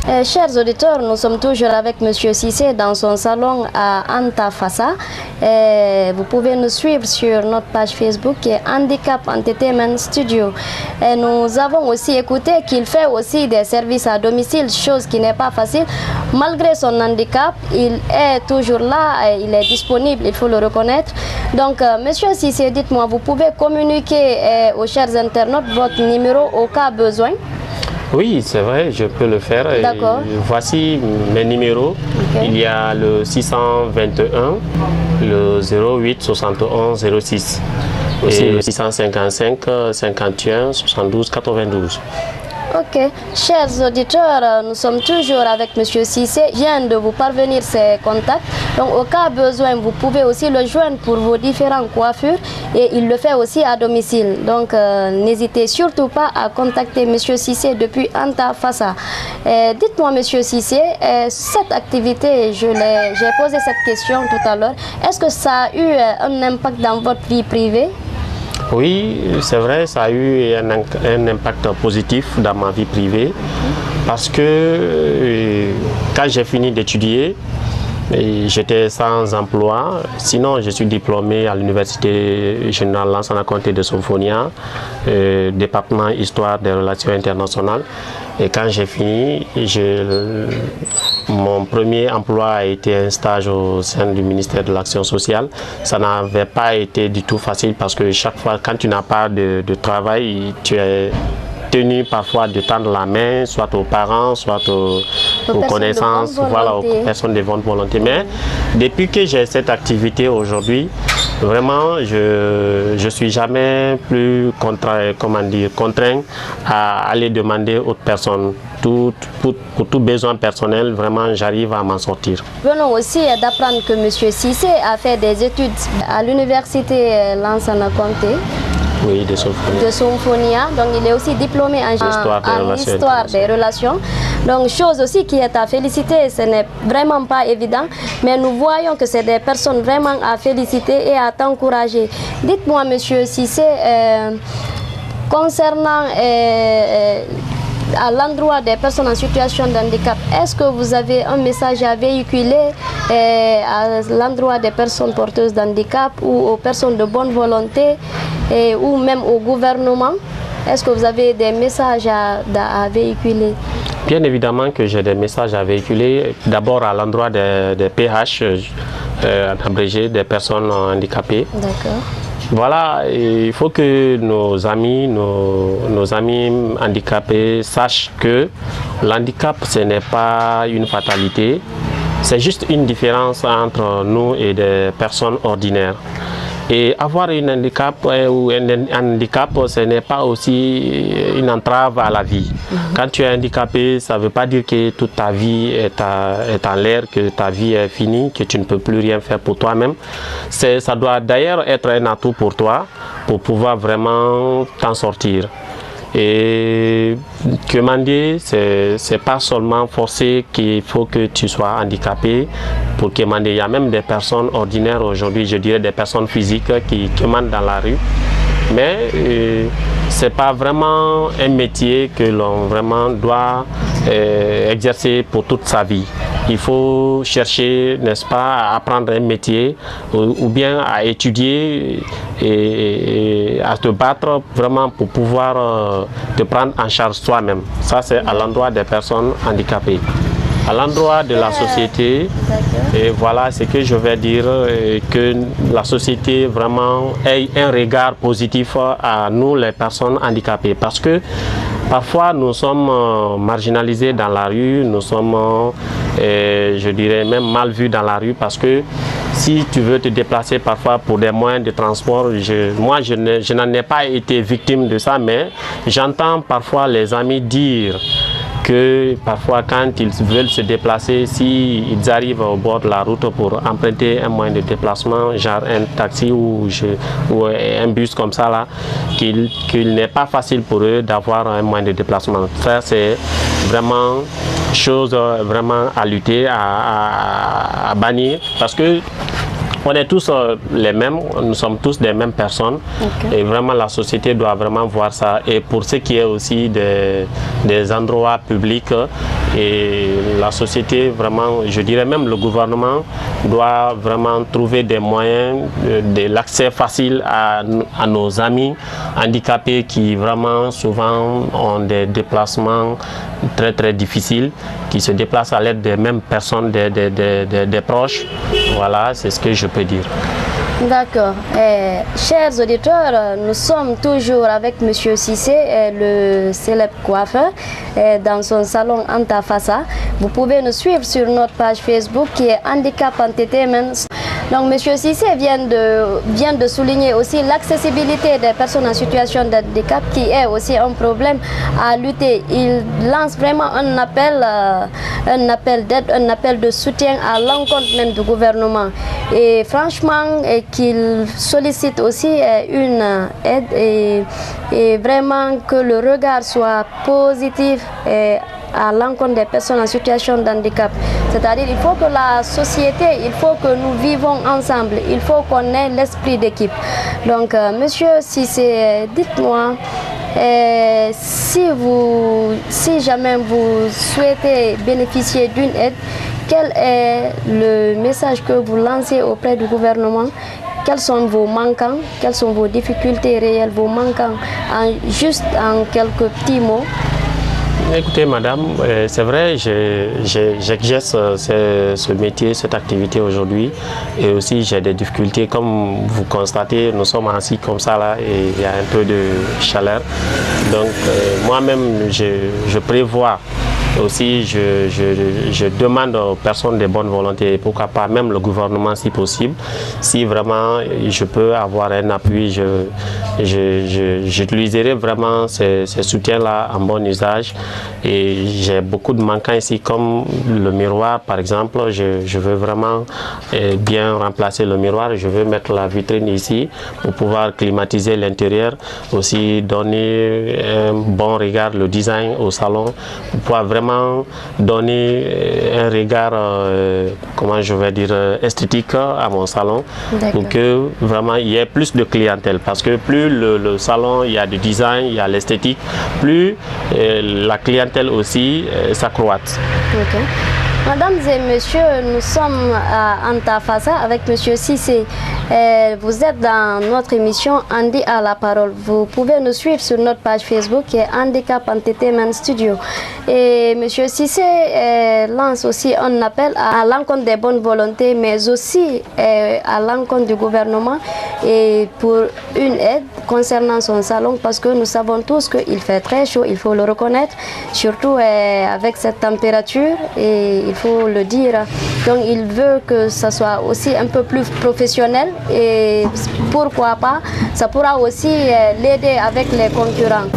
Chers auditeurs, nous sommes toujours avec M. Cissé dans son salon à Antafassa. Vous pouvez nous suivre sur notre page Facebook qui est Handicap Entertainment Studio. Et nous avons aussi écouté qu'il fait aussi des services à domicile, chose qui n'est pas facile. Malgré son handicap, il est toujours là, et il est disponible, il faut le reconnaître. Donc, M. Cissé, dites-moi, vous pouvez communiquer aux chers internautes votre numéro au cas besoin? Oui, c'est vrai, je peux le faire. D'accord. Voici mes numéros. Okay. Il y a le 621, le 08 71 06 et le 655 51 72 92. Ok, chers auditeurs, nous sommes toujours avec M. Cissé. Il vient de vous parvenir ses contacts. Donc, au cas besoin, vous pouvez aussi le joindre pour vos différentes coiffures et il le fait aussi à domicile. Donc, n'hésitez surtout pas à contacter M. Cissé depuis Antafassa. Dites-moi, M. Cissé, cette activité, j'ai posé cette question tout à l'heure. Est-ce que ça a eu un impact dans votre vie privée? Oui, c'est vrai, ça a eu un impact positif dans ma vie privée parce que quand j'ai fini d'étudier, j'étais sans emploi. Sinon, je suis diplômé à l'université générale Lansana Conté de Symphonia, département Histoire des relations internationales. Et quand j'ai fini, mon premier emploi a été un stage au sein du ministère de l'Action sociale. Ça n'avait pas été du tout facile parce que chaque fois, quand tu n'as pas de travail, tu es tenu parfois de tendre la main, soit aux parents, soit aux connaissances, voilà, aux personnes de bonne volonté. Mais depuis que j'ai cette activité aujourd'hui, vraiment, je suis jamais plus contraint à aller demander aux personnes. Pour tout besoin personnel, vraiment, j'arrive à m'en sortir. Venons aussi d'apprendre que M. Cissé a fait des études à l'université Lansana Conté. Oui, de Symphonia. Donc, il est aussi diplômé en histoire des relations. Donc, chose aussi qui est à féliciter, ce n'est vraiment pas évident, mais nous voyons que c'est des personnes vraiment à féliciter et à t'encourager. Dites-moi, M. Cissé, concernant à l'endroit des personnes en situation de handicap, est-ce que vous avez un message à véhiculer à l'endroit des personnes porteuses d'handicap ou aux personnes de bonne volonté ou même au gouvernement? Est-ce que vous avez des messages à véhiculer? Bien évidemment que j'ai des messages à véhiculer. D'abord à l'endroit des PH, en abrégé, des personnes handicapées. D'accord. Voilà, il faut que nos amis handicapés sachent que l'handicap, ce n'est pas une fatalité. C'est juste une différence entre nous et des personnes ordinaires. Et avoir un handicap, ce n'est pas aussi une entrave à la vie. Quand tu es handicapé, ça ne veut pas dire que toute ta vie est en l'air, que ta vie est finie, que tu ne peux plus rien faire pour toi-même. Ça doit d'ailleurs être un atout pour toi, pour pouvoir vraiment t'en sortir. Et quémander, c'est pas seulement forcé qu'il faut que tu sois handicapé pour quémander. Il y a même des personnes ordinaires aujourd'hui, je dirais des personnes physiques qui quémandent dans la rue. Mais c'est pas vraiment un métier que l'on vraiment doit exercer pour toute sa vie. Il faut chercher, n'est-ce pas, à apprendre un métier ou bien à étudier et à te battre vraiment pour pouvoir te prendre en charge toi-même. Ça, c'est à l'endroit des personnes handicapées. À l'endroit de la société, et voilà ce que je vais dire, que la société vraiment ait un regard positif à nous les personnes handicapées, parce que parfois nous sommes marginalisés dans la rue, nous sommes, je dirais même mal vus dans la rue, parce que si tu veux te déplacer parfois pour des moyens de transport, moi je n'en ai pas été victime de ça, mais j'entends parfois les amis dire que parfois quand ils veulent se déplacer, s'ils arrivent au bord de la route pour emprunter un moyen de déplacement, genre un taxi ou un bus comme ça, là, qu'il n'est pas facile pour eux d'avoir un moyen de déplacement. Ça, c'est vraiment chose vraiment à lutter, à bannir, parce que on est tous les mêmes, nous sommes tous des mêmes personnes. Okay. Et vraiment la société doit vraiment voir ça. Et pour ce qui est aussi des endroits publics, Et la société, vraiment, je dirais même le gouvernement, doit vraiment trouver des moyens de l'accès facile à nos amis handicapés qui vraiment souvent ont des déplacements très très difficiles, qui se déplacent à l'aide des mêmes personnes, des proches. Voilà, c'est ce que je peux dire. D'accord. Chers auditeurs, nous sommes toujours avec M. Cissé, le célèbre coiffeur, dans son salon Anta Fassa. Vous pouvez nous suivre sur notre page Facebook qui est Handicap Entertainment. Donc M. Cissé vient de souligner aussi l'accessibilité des personnes en situation de handicap qui est aussi un problème à lutter. Il lance vraiment un appel d'aide, un appel de soutien à l'encontre même du gouvernement. Et franchement, qu'il sollicite aussi une aide et vraiment que le regard soit positif à l'encontre des personnes en situation de handicap. C'est-à-dire il faut que la société, il faut que nous vivons ensemble, il faut qu'on ait l'esprit d'équipe. Donc monsieur Cissé, dites-moi, si jamais vous souhaitez bénéficier d'une aide, quel est le message que vous lancez auprès du gouvernement? Quels sont vos manquants? Quelles sont vos difficultés réelles, vos manquants, juste en quelques petits mots? Écoutez madame, c'est vrai, j'exerce ce métier, cette activité aujourd'hui et aussi j'ai des difficultés comme vous constatez, nous sommes assis comme ça là et il y a un peu de chaleur. Donc moi-même je prévois aussi, je demande aux personnes de bonne volonté, pourquoi pas même le gouvernement si possible, si vraiment je peux avoir un appui, j'utiliserai vraiment ces soutiens-là en bon usage. Et j'ai beaucoup de manquants ici, comme le miroir par exemple, je veux vraiment bien remplacer le miroir, je veux mettre la vitrine ici pour pouvoir climatiser l'intérieur, aussi donner un bon regard, le design au salon, pour pouvoir vraiment donner un regard, comment je vais dire, esthétique à mon salon, pour que vraiment il y ait plus de clientèle, parce que plus le salon, il y a du design, il y a l'esthétique, plus la clientèle aussi s'accroît. Mesdames et messieurs, nous sommes à Anta Fassa avec M. Cissé. Vous êtes dans notre émission Handi à la parole. Vous pouvez nous suivre sur notre page Facebook qui est Handicap Entertainment Studio. Et M. Cissé lance aussi un appel à l'encontre des bonnes volontés, mais aussi à l'encontre du gouvernement et pour une aide concernant son salon, parce que nous savons tous qu'il fait très chaud, il faut le reconnaître, surtout avec cette température, et il faut le dire. Donc il veut que ça soit aussi un peu plus professionnel et pourquoi pas, ça pourra aussi l'aider avec les concurrents.